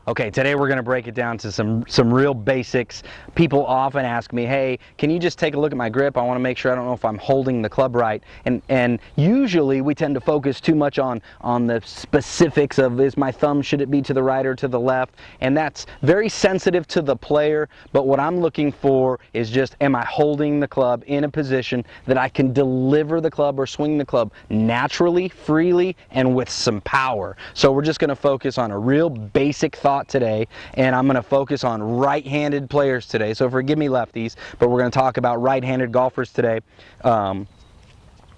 Okay, today we're going to break it down to some real basics. People often ask me, hey, can you just take a look at my grip? I want to make sure I don't know if I'm holding the club right. And usually we tend to focus too much on the specifics of, is my thumb, should it be to the right or to the left? And that's very sensitive to the player, but what I'm looking for is just, am I holding the club in a position that I can deliver the club or swing the club naturally, freely, and with some power? So we're just going to focus on a real basic thought today, and I'm going to focus on right-handed players today. So forgive me lefties, but we're going to talk about right-handed golfers today.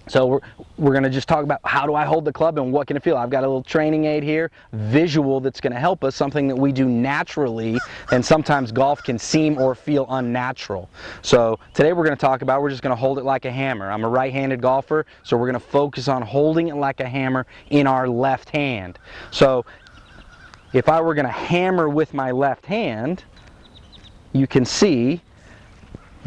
So we're going to just talk about how do I hold the club and what can it feel. I've got a little training aid here, visual, that's going to help us, something that we do naturally, and sometimes golf can seem or feel unnatural. So today we're going to talk about, we're just going to hold it like a hammer. I'm a right-handed golfer, so we're going to focus on holding it like a hammer in our left hand. So if I were going to hammer with my left hand, you can see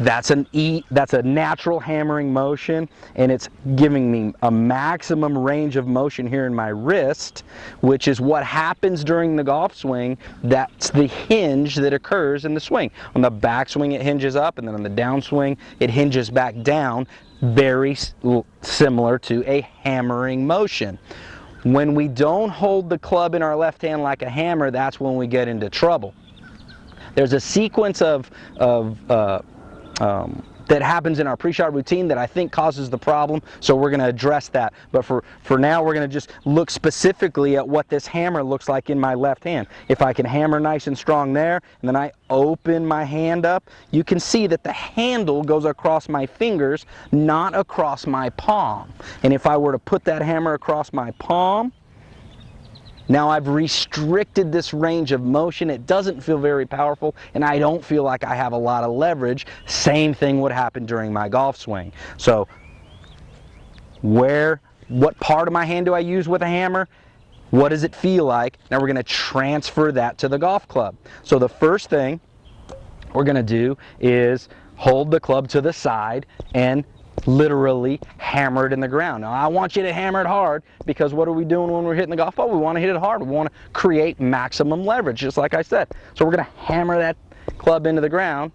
that's a natural hammering motion, and it's giving me a maximum range of motion here in my wrist, which is what happens during the golf swing. That's the hinge that occurs in the swing. On the backswing it hinges up, and then on the downswing it hinges back down, very similar to a hammering motion. When we don't hold the club in our left hand like a hammer, that's when we get into trouble. There's a sequence that happens in our pre-shot routine that I think causes the problem, so we're going to address that. But for now, we're going to just look specifically at what this hammer looks like in my left hand. If I can hammer nice and strong there, and then I open my hand up, you can see that the handle goes across my fingers, not across my palm. And if I were to put that hammer across my palm, now I've restricted this range of motion. It doesn't feel very powerful, and I don't feel like I have a lot of leverage. Same thing would happen during my golf swing. So what part of my hand do I use with a hammer? What does it feel like? Now we're going to transfer that to the golf club. So the first thing we're going to do is hold the club to the side and literally hammer it in the ground. Now I want you to hammer it hard, because what are we doing when we're hitting the golf ball? We want to hit it hard. We want to create maximum leverage, just like I said. So we're going to hammer that club into the ground,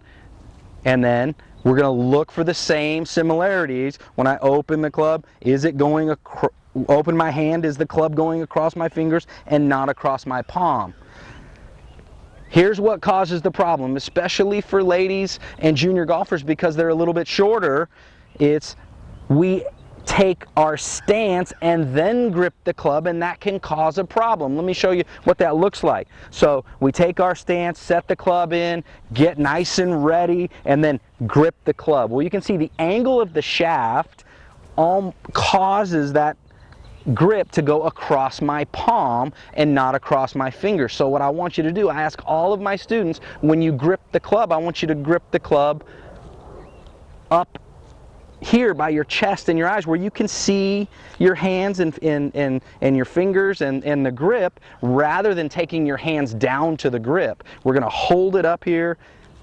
and then we're going to look for the same similarities. When I open the club, is it going open my hand, is the club going across my fingers and not across my palm? Here's what causes the problem, especially for ladies and junior golfers, because they're a little bit shorter. It's we take our stance and then grip the club, and that can cause a problem. Let me show you what that looks like. So we take our stance, set the club in, get nice and ready, and then grip the club. Well, you can see the angle of the shaft causes that grip to go across my palm and not across my finger. So what I want you to do, I ask all of my students, when you grip the club, I want you to grip the club up here by your chest and your eyes, where you can see your hands and your fingers and the grip, rather than taking your hands down to the grip. We're going to hold it up here,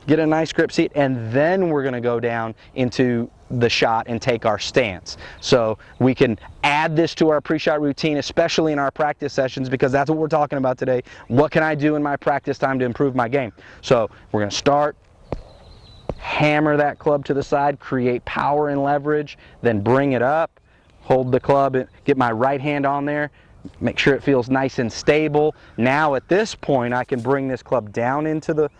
get a nice grip seat, and then we're going to go down into the shot and take our stance. So we can add this to our pre-shot routine, especially in our practice sessions, because that's what we're talking about today. What can I do in my practice time to improve my game? So we're going to start, hammer that club to the side, create power and leverage, then bring it up, hold the club, get my right hand on there, make sure it feels nice and stable. Now at this point I can bring this club down into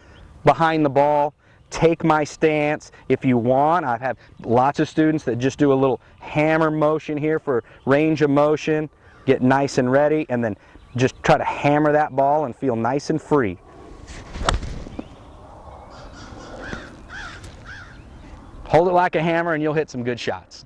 behind the ball, take my stance. If you want, I've had lots of students that just do a little hammer motion here for range of motion, get nice and ready, and then just try to hammer that ball and feel nice and free. Hold it like a hammer and you'll hit some good shots.